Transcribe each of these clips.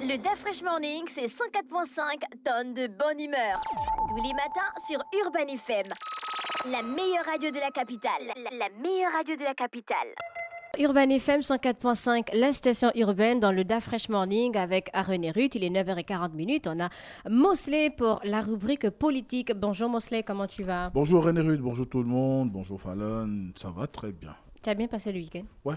Le DAF Fresh Morning, c'est 104.5 tonnes de bonne humeur. Tous les matins sur Urban FM. La meilleure radio de la capitale. La meilleure radio de la capitale. Urban FM 104.5, la station urbaine dans le DAF Fresh Morning avec Aaron et Ruth. Il est 9h40. On a Mosley pour la rubrique politique. Bonjour Mosley, comment tu vas? Bonjour René Ruth, bonjour tout le monde, bonjour Fallon, ça va très bien. Tu as bien passé le week-end? Ouais.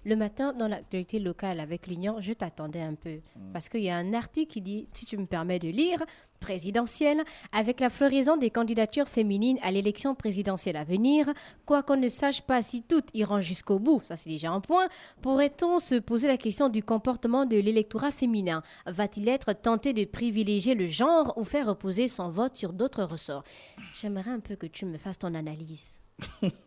Le matin, dans l'actualité locale avec l'Union, je t'attendais un peu. Parce qu'il y a un article qui dit, si tu me permets de lire, présidentielle, avec la floraison des candidatures féminines à l'élection présidentielle à venir, quoi qu'on ne sache pas si toutes iront jusqu'au bout, ça c'est déjà un point, pourrait-on se poser la question du comportement de l'électorat féminin? Va-t-il être tenté de privilégier le genre ou faire reposer son vote sur d'autres ressorts? J'aimerais un peu que tu me fasses ton analyse.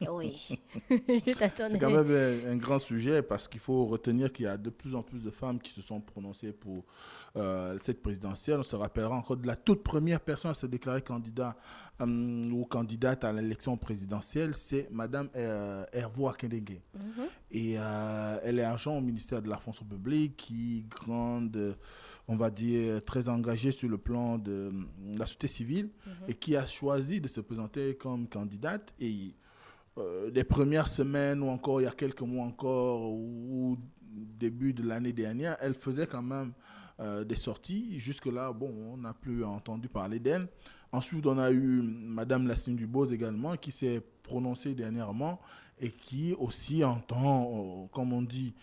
Oui, je t'attendais. C'est quand même un grand sujet parce qu'il faut retenir qu'il y a de plus en plus de femmes qui se sont prononcées pour cette présidentielle. On se rappellera encore de la toute première personne à se déclarer candidat ou candidate à l'élection présidentielle, c'est Madame Hervo Akindengue. Et elle est agent au ministère de la fonction publique, qui grande, on va dire, très engagée sur le plan de la société civile et qui a choisi de se présenter comme candidate. Et les premières semaines ou encore il y a quelques mois encore ou début de l'année dernière, elle faisait quand même des sorties. Jusque-là, bon, on n'a plus entendu parler d'elle. Ensuite, on a eu Madame Lassine Dubose également qui s'est prononcée dernièrement et qui aussi entend, comme on dit,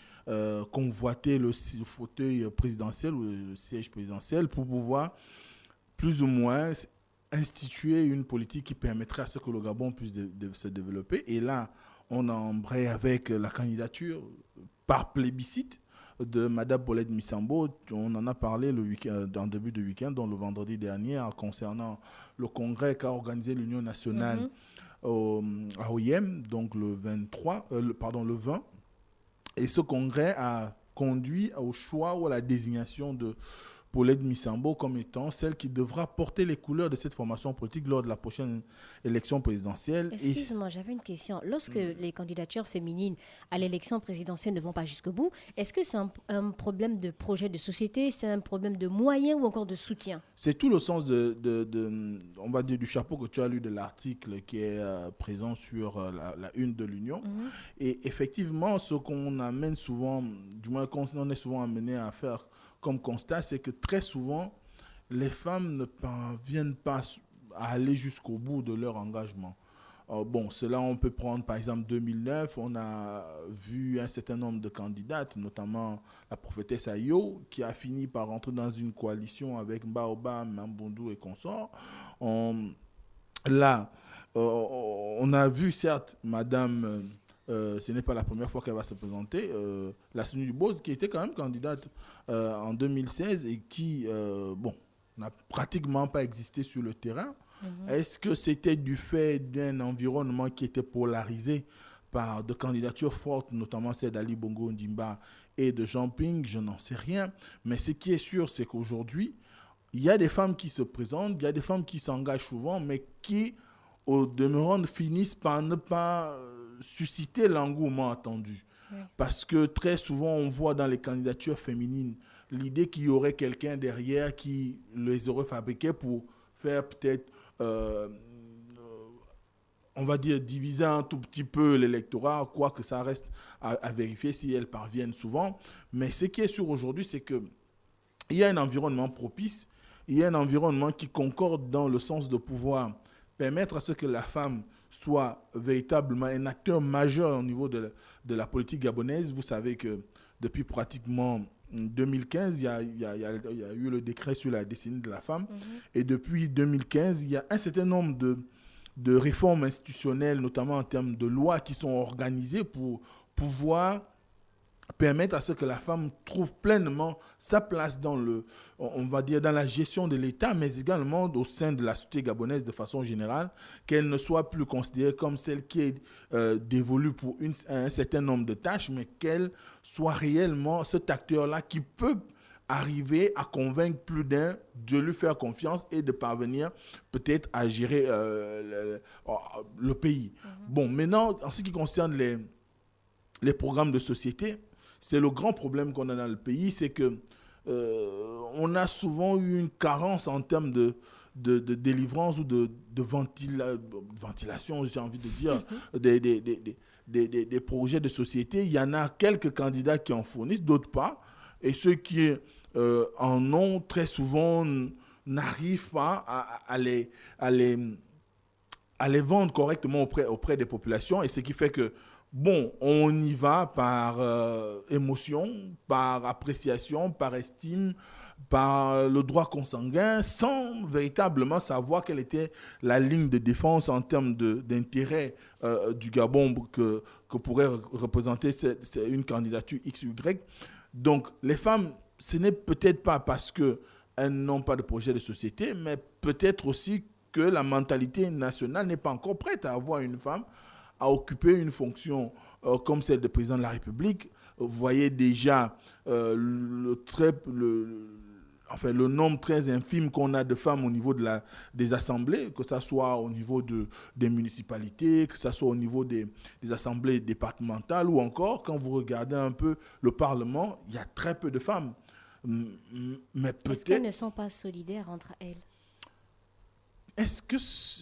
convoiter le fauteuil présidentiel ou le siège présidentiel pour pouvoir plus ou moins instituer une politique qui permettrait à ce que le Gabon puisse se développer. Et là, on embraye avec la candidature par plébiscite de Mme Paulette Missambo. On en a parlé en début de week-end, donc le vendredi dernier, concernant le congrès qu'a organisé l'Union nationale à OIM, donc le 20. Et ce congrès a conduit au choix ou à la désignation de Paulette Missambo comme étant celle qui devra porter les couleurs de cette formation politique lors de la prochaine élection présidentielle. Excuse-moi, j'avais une question. Lorsque les candidatures féminines à l'élection présidentielle ne vont pas jusqu'au bout, est-ce que c'est un problème de projet de société, c'est un problème de moyens ou encore de soutien? C'est tout le sens on va dire, du chapeau que tu as lu de l'article qui est présent sur la une de l'Union. Et effectivement, ce qu'on amène souvent, du moins qu'on est souvent amené à faire comme constat, c'est que très souvent, les femmes ne parviennent pas à aller jusqu'au bout de leur engagement. Cela, on peut prendre par exemple 2009, on a vu un certain nombre de candidates, notamment la prophétesse Ayo, qui a fini par rentrer dans une coalition avec Baoba, Mambundu et consorts. On a vu certes Madame... ce n'est pas la première fois qu'elle va se présenter. Lassine Dubose, qui était quand même candidate en 2016 et qui, n'a pratiquement pas existé sur le terrain. Est-ce que c'était du fait d'un environnement qui était polarisé par de candidatures fortes, notamment celle d'Ali Bongo Ondimba et de Jean Ping? Je n'en sais rien. Mais ce qui est sûr, c'est qu'aujourd'hui, il y a des femmes qui se présentent, il y a des femmes qui s'engagent souvent, mais qui, au demeurant, finissent par ne pas susciter l'engouement attendu. Parce que très souvent, on voit dans les candidatures féminines l'idée qu'il y aurait quelqu'un derrière qui les aurait fabriquées pour faire peut-être, on va dire, diviser un tout petit peu l'électorat, quoique ça reste à vérifier si elles parviennent souvent. Mais ce qui est sûr aujourd'hui, c'est qu'il y a un environnement propice, il y a un environnement qui concorde dans le sens de pouvoir permettre à ce que la femme soit véritablement un acteur majeur au niveau de la politique gabonaise. Vous savez que depuis pratiquement 2015, il y a eu le décret sur la décennie de la femme. Et depuis 2015, il y a un certain nombre de réformes institutionnelles, notamment en termes de lois, qui sont organisées pour pouvoir permettre à ce que la femme trouve pleinement sa place dans on va dire, dans la gestion de l'État, mais également au sein de la société gabonaise de façon générale, qu'elle ne soit plus considérée comme celle qui est dévolue pour un certain nombre de tâches, mais qu'elle soit réellement cet acteur-là qui peut arriver à convaincre plus d'un de lui faire confiance et de parvenir peut-être à gérer le pays. Bon, maintenant, en ce qui concerne les programmes de société, c'est le grand problème qu'on a dans le pays, c'est que on a souvent eu une carence en termes de délivrance ou de ventilation, j'ai envie de dire, des projets de société. Il y en a quelques candidats qui en fournissent, d'autres pas. Et ceux qui en ont, très souvent, n'arrivent pas à les vendre correctement auprès des populations. Et ce qui fait que, bon, on y va par émotion, par appréciation, par estime, par le droit consanguin, sans véritablement savoir quelle était la ligne de défense en termes d'intérêt du Gabon que pourrait représenter une candidature XY. Donc, les femmes, ce n'est peut-être pas parce qu'elles n'ont pas de projet de société, mais peut-être aussi que la mentalité nationale n'est pas encore prête à avoir une femme à occuper une fonction comme celle de président de la République. Vous voyez déjà le nombre très infime qu'on a de femmes au niveau des assemblées, que ce soit au niveau des municipalités, que ce soit au niveau des assemblées départementales, ou encore, quand vous regardez un peu le Parlement, il y a très peu de femmes. Mais peut-être... Est-ce qu'elles ne sont pas solidaires entre elles? Est-ce que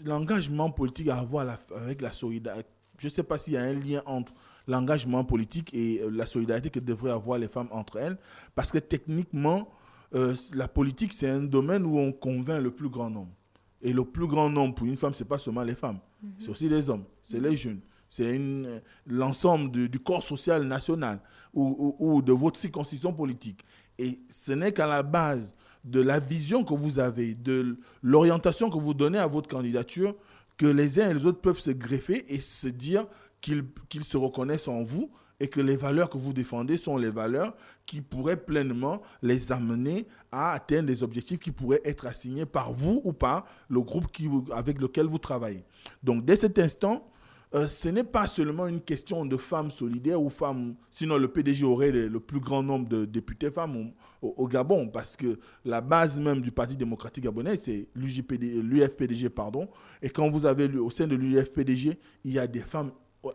l'engagement politique a à voir avec la solidarité? Je ne sais pas s'il y a un lien entre l'engagement politique et la solidarité que devraient avoir les femmes entre elles, parce que techniquement, la politique, c'est un domaine où on convainc le plus grand nombre. Et le plus grand nombre pour une femme, ce n'est pas seulement les femmes, c'est aussi les hommes, c'est les jeunes, c'est l'ensemble du corps social national ou de votre circonscription politique. Et ce n'est qu'à la base de la vision que vous avez, de l'orientation que vous donnez à votre candidature, que les uns et les autres peuvent se greffer et se dire qu'ils se reconnaissent en vous et que les valeurs que vous défendez sont les valeurs qui pourraient pleinement les amener à atteindre des objectifs qui pourraient être assignés par vous ou par le groupe avec lequel vous travaillez. Donc, dès cet instant, ce n'est pas seulement une question de femmes solidaires ou femmes, sinon le PDG aurait le plus grand nombre de députés femmes au Gabon, parce que la base même du Parti démocratique gabonais, c'est l'UFPDG, et quand vous avez au sein de l'UFPDG, il y a des femmes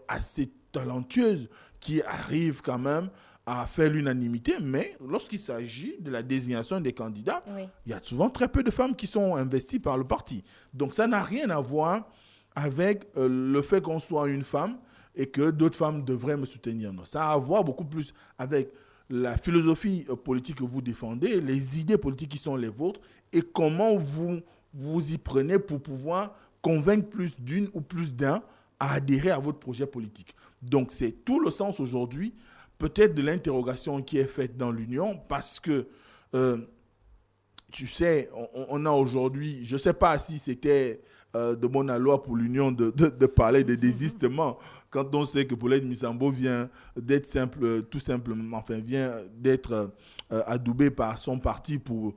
assez talentueuses qui arrivent quand même à faire l'unanimité, mais lorsqu'il s'agit de la désignation des candidats, il y a souvent très peu de femmes qui sont investies par le parti. Donc ça n'a rien à voir avec le fait qu'on soit une femme et que d'autres femmes devraient me soutenir. Non, ça a à voir beaucoup plus avec la philosophie politique que vous défendez, les idées politiques qui sont les vôtres et comment vous y prenez pour pouvoir convaincre plus d'une ou plus d'un à adhérer à votre projet politique. Donc c'est tout le sens aujourd'hui peut-être de l'interrogation qui est faite dans l'Union, parce que tu sais, on a aujourd'hui, je ne sais pas si c'était de bonne loi pour l'Union de parler de désistement, quand on sait que Paulette Misambo vient d'être vient d'être adoubée par son parti pour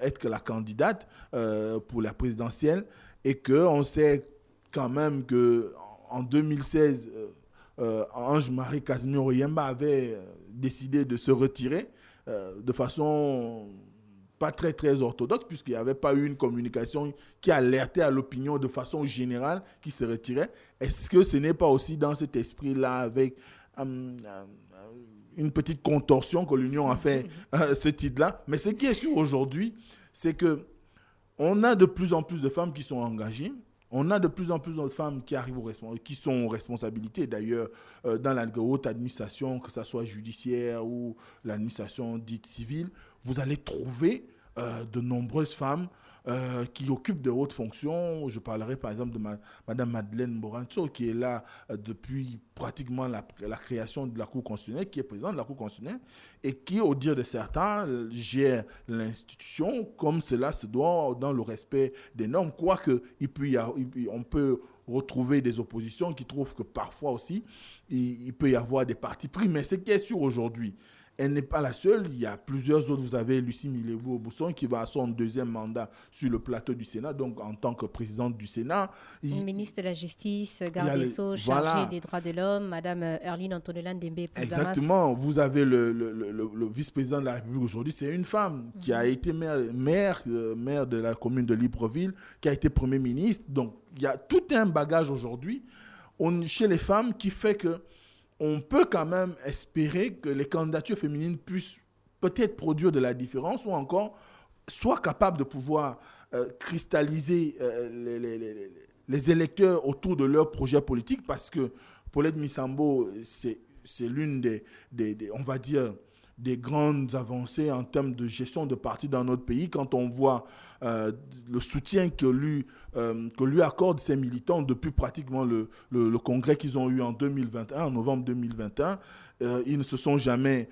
être la candidate pour la présidentielle, et qu'on sait quand même qu'en 2016, Ange-Marie Casimiro Yemba avait décidé de se retirer de façon pas très, très orthodoxe, puisqu'il n'y avait pas eu une communication qui alertait à l'opinion de façon générale qui se retirait. Est-ce que ce n'est pas aussi dans cet esprit-là, avec une petite contorsion que l'Union a fait ce titre-là? Mais ce qui est sûr aujourd'hui, c'est qu'on a de plus en plus de femmes qui sont engagées. On a de plus en plus de femmes qui arrivent qui sont aux responsabilités, d'ailleurs, dans la haute administration, que ce soit judiciaire ou l'administration dite civile. Vous allez trouver de nombreuses femmes qui occupent de hautes fonctions. Je parlerai par exemple de Madame Madeleine Moranto, qui est là depuis pratiquement la création de la Cour constitutionnelle, qui est présidente de la Cour constitutionnelle, et qui, au dire de certains, gère l'institution comme cela se doit, dans le respect des normes, quoique on peut retrouver des oppositions qui trouvent que parfois aussi, il peut y avoir des partis pris. Mais ce qui est sûr aujourd'hui, elle n'est pas la seule. Il y a plusieurs autres. Vous avez Lucie Milébou-Bousson qui va à son deuxième mandat sur le plateau du Sénat, donc en tant que présidente du Sénat. Ministre de la Justice, garde des Sceaux, chargée des droits de l'homme, Madame Erline Antonella Ndembe. Exactement. Vous avez le vice-président de la République aujourd'hui, c'est une femme qui a été maire de la commune de Libreville, qui a été Premier ministre. Donc, il y a tout un bagage aujourd'hui chez les femmes qui fait que on peut quand même espérer que les candidatures féminines puissent peut-être produire de la différence ou encore soit capable de pouvoir cristalliser les électeurs autour de leur projet politique, parce que Paulette Misambo, c'est l'une on va dire, des grandes avancées en termes de gestion de parti dans notre pays, quand on voit le soutien que lui accordent ses militants depuis pratiquement le congrès qu'ils ont eu en 2021, en novembre 2021. Ils ne se sont jamais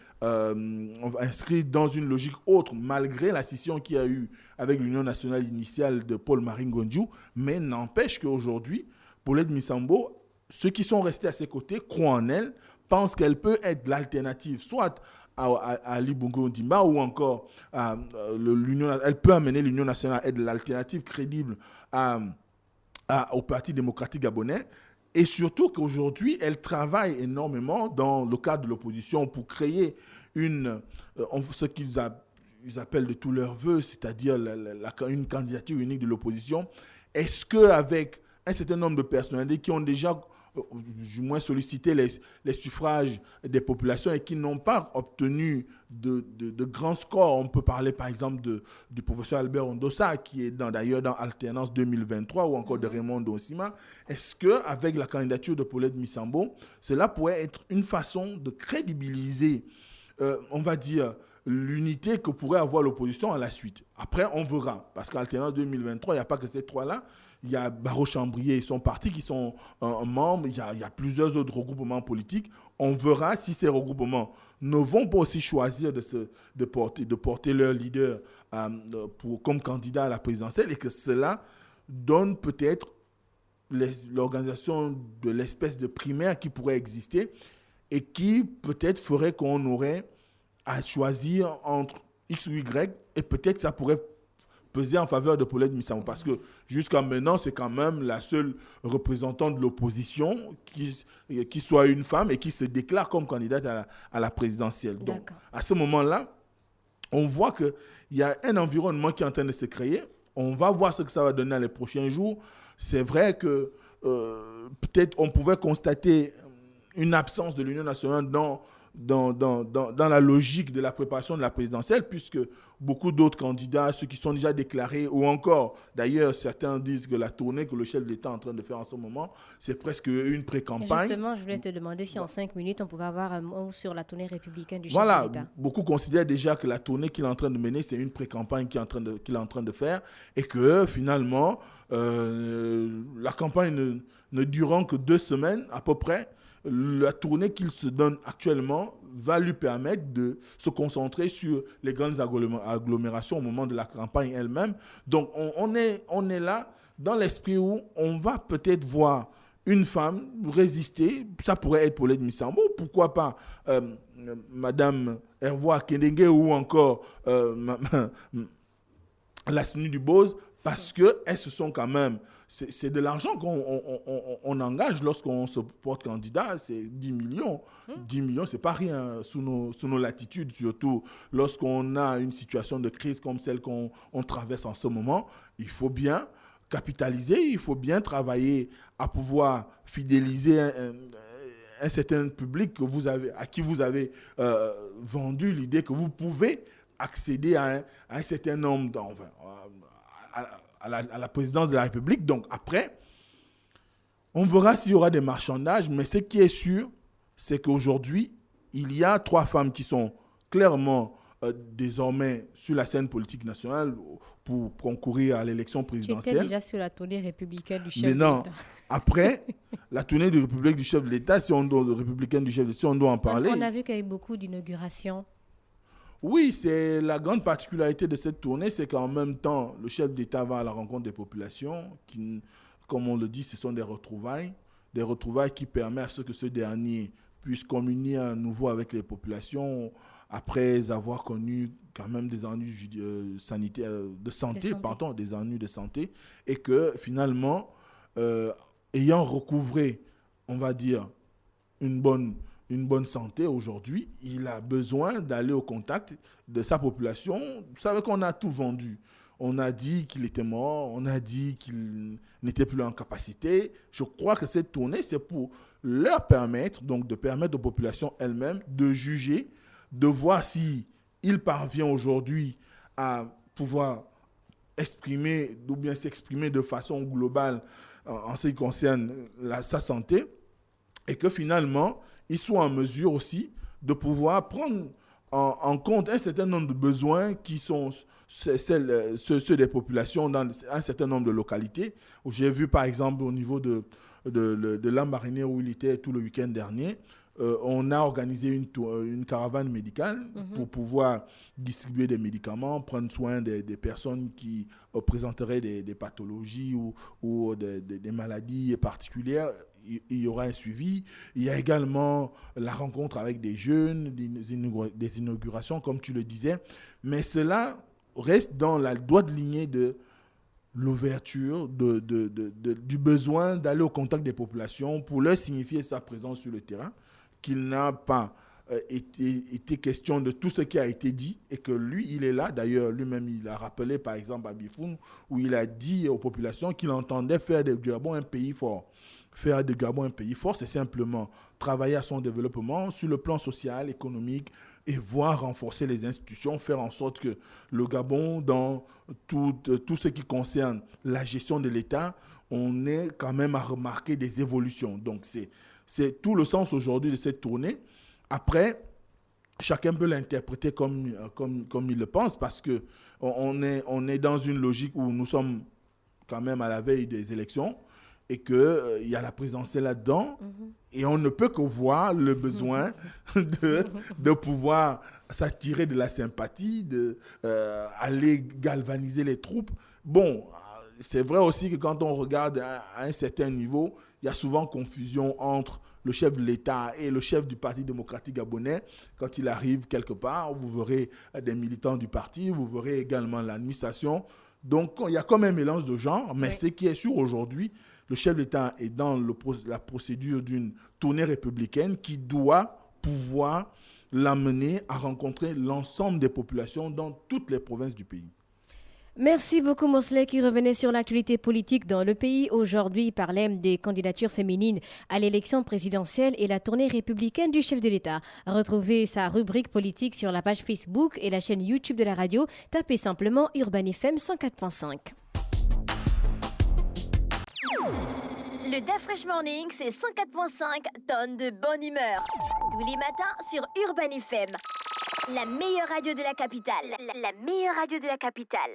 inscrits dans une logique autre, malgré la scission qu'il y a eu avec l'Union nationale initiale de Paul-Marie Ngondiou. Mais n'empêche qu'aujourd'hui, Paulette Misambo, ceux qui sont restés à ses côtés croient en elle, pensent qu'elle peut être l'alternative, soit à Ali Bongo Ondimba ou encore elle peut amener l'Union nationale à être l'alternative crédible au Parti démocratique gabonais. Et surtout qu'aujourd'hui, elle travaille énormément dans le cadre de l'opposition pour créer ce qu'ils appellent de tous leurs voeux, c'est-à-dire une candidature unique de l'opposition. Est-ce qu'avec un certain nombre de personnalités qui ont déjà du moins sollicité les suffrages des populations et qui n'ont pas obtenu de grands scores. On peut parler par exemple du professeur Albert Ondossa qui est d'ailleurs dans Alternance 2023 ou encore de Raymond Donsima. Est-ce qu'avec la candidature de Paulette Misambo, cela pourrait être une façon de crédibiliser, on va dire, l'unité que pourrait avoir l'opposition à la suite? Après, on verra. Parce qu'Alternance 2023, il n'y a pas que ces trois-là. Il y a Barreau Chambrier et son parti qui sont membres. Il y a plusieurs autres regroupements politiques. On verra si ces regroupements ne vont pas aussi choisir de porter leur leader comme candidat à la présidentielle, et que cela donne peut-être l'organisation de l'espèce de primaire qui pourrait exister et qui peut-être ferait qu'on aurait à choisir entre X ou Y, et peut-être ça pourrait peser en faveur de Paulette Misambo, parce que jusqu'à maintenant, c'est quand même la seule représentante de l'opposition qui soit une femme et qui se déclare comme candidate à la présidentielle. Donc, à ce moment-là, on voit qu'il y a un environnement qui est en train de se créer. On va voir ce que ça va donner dans les prochains jours. C'est vrai que peut-être on pouvait constater une absence de l'Union nationale dans la logique de la préparation de la présidentielle, puisque beaucoup d'autres candidats, ceux qui sont déjà déclarés, ou encore, d'ailleurs, certains disent que la tournée que le chef de l'État est en train de faire en ce moment, c'est presque une pré-campagne. Justement, je voulais te demander si en 5 minutes, on pouvait avoir un mot sur la tournée républicaine du chef de l'État. Voilà, beaucoup considèrent déjà que la tournée qu'il est en train de mener, c'est une pré-campagne qu'il est en train de faire, et que finalement, la campagne ne durant que 2 semaines à peu près, la tournée qu'il se donne actuellement va lui permettre de se concentrer sur les grandes agglomérations au moment de la campagne elle-même. Donc, on est là dans l'esprit où on va peut-être voir une femme résister. Ça pourrait être Paulette Misambo, pourquoi pas Madame Hervois Kendenge ou encore Lassini Dubose, parce qu'elles se sont quand même... C'est de l'argent qu'on engage lorsqu'on se porte candidat, c'est 10 millions. 10 millions, ce n'est pas rien sous nos latitudes, surtout lorsqu'on a une situation de crise comme celle qu'on traverse en ce moment. Il faut bien capitaliser, il faut bien travailler à pouvoir fidéliser un certain public à qui vous avez vendu l'idée que vous pouvez accéder à un certain nombre à la présidence de la République. Donc après, on verra s'il y aura des marchandages, mais ce qui est sûr, c'est qu'aujourd'hui, il y a 3 femmes qui sont clairement désormais sur la scène politique nationale pour concourir à l'élection présidentielle. Tu étais déjà sur la tournée républicaine du chef de l'État. Mais non, après, la tournée de République du chef de l'État, républicaine du chef de l'État, si on doit en parler... On a vu qu'il y a eu beaucoup d'inaugurations. Oui, c'est la grande particularité de cette tournée, c'est qu'en même temps, le chef d'État va à la rencontre des populations, qui, comme on le dit, ce sont des retrouvailles qui permettent à ce que ce dernier puisse communier à nouveau avec les populations après avoir connu quand même des ennuis des ennuis de santé, et que finalement, ayant recouvré, on va dire, une bonne santé aujourd'hui, il a besoin d'aller au contact de sa population. Vous savez qu'on a tout vendu. On a dit qu'il était mort, on a dit qu'il n'était plus en capacité. Je crois que cette tournée, c'est pour leur permettre, donc de permettre aux populations elles-mêmes de juger, de voir si il parvient aujourd'hui à pouvoir exprimer ou bien s'exprimer de façon globale en ce qui concerne sa santé, et que finalement, il soit en mesure aussi de pouvoir prendre en compte un certain nombre de besoins qui sont ceux des populations dans un certain nombre de localités. Où j'ai vu par exemple au niveau de Lambaréné où il était tout le week-end dernier, on a organisé une caravane médicale pour pouvoir distribuer des médicaments, prendre soin des personnes qui présenteraient des pathologies ou des maladies particulières. Il y aura un suivi. Il y a également la rencontre avec des jeunes, des inaugurations, comme tu le disais. Mais cela reste dans la droite lignée de l'ouverture, du besoin d'aller au contact des populations pour leur signifier sa présence sur le terrain, qu'il n'a pas été question de tout ce qui a été dit et que lui, il est là. D'ailleurs, lui-même, il a rappelé, par exemple, à Bifoun, où il a dit aux populations qu'il entendait faire de Gabon un pays fort. Faire de Gabon un pays fort, c'est simplement travailler à son développement sur le plan social, économique, et voir renforcer les institutions, faire en sorte que le Gabon, dans tout ce qui concerne la gestion de l'État, on ait quand même à remarquer des évolutions. Donc, c'est tout le sens aujourd'hui de cette tournée. Après, chacun peut l'interpréter comme il le pense, parce qu'on est dans une logique où nous sommes quand même à la veille des élections, et qu'il y a la présidentielle là-dedans, et on ne peut que voir le besoin de pouvoir s'attirer de la sympathie, aller galvaniser les troupes. Bon, c'est vrai aussi que quand on regarde à un certain niveau, il y a souvent confusion entre le chef de l'État et le chef du Parti démocratique gabonais. Quand il arrive quelque part, vous verrez des militants du parti, vous verrez également l'administration. Donc, il y a comme un mélange de genres, mais ce qui est sûr aujourd'hui, le chef de l'État est dans la procédure d'une tournée républicaine qui doit pouvoir l'amener à rencontrer l'ensemble des populations dans toutes les provinces du pays. Merci beaucoup, Mosley, qui revenait sur l'actualité politique dans le pays. Aujourd'hui, il parlait des candidatures féminines à l'élection présidentielle et la tournée républicaine du chef de l'État. Retrouvez sa rubrique politique sur la page Facebook et la chaîne YouTube de la radio. Tapez simplement Urban FM 104.5. Le DaFresh Morning, c'est 104.5 tonnes de bonne humeur. Tous les matins sur Urban FM. La meilleure radio de la capitale. La meilleure radio de la capitale.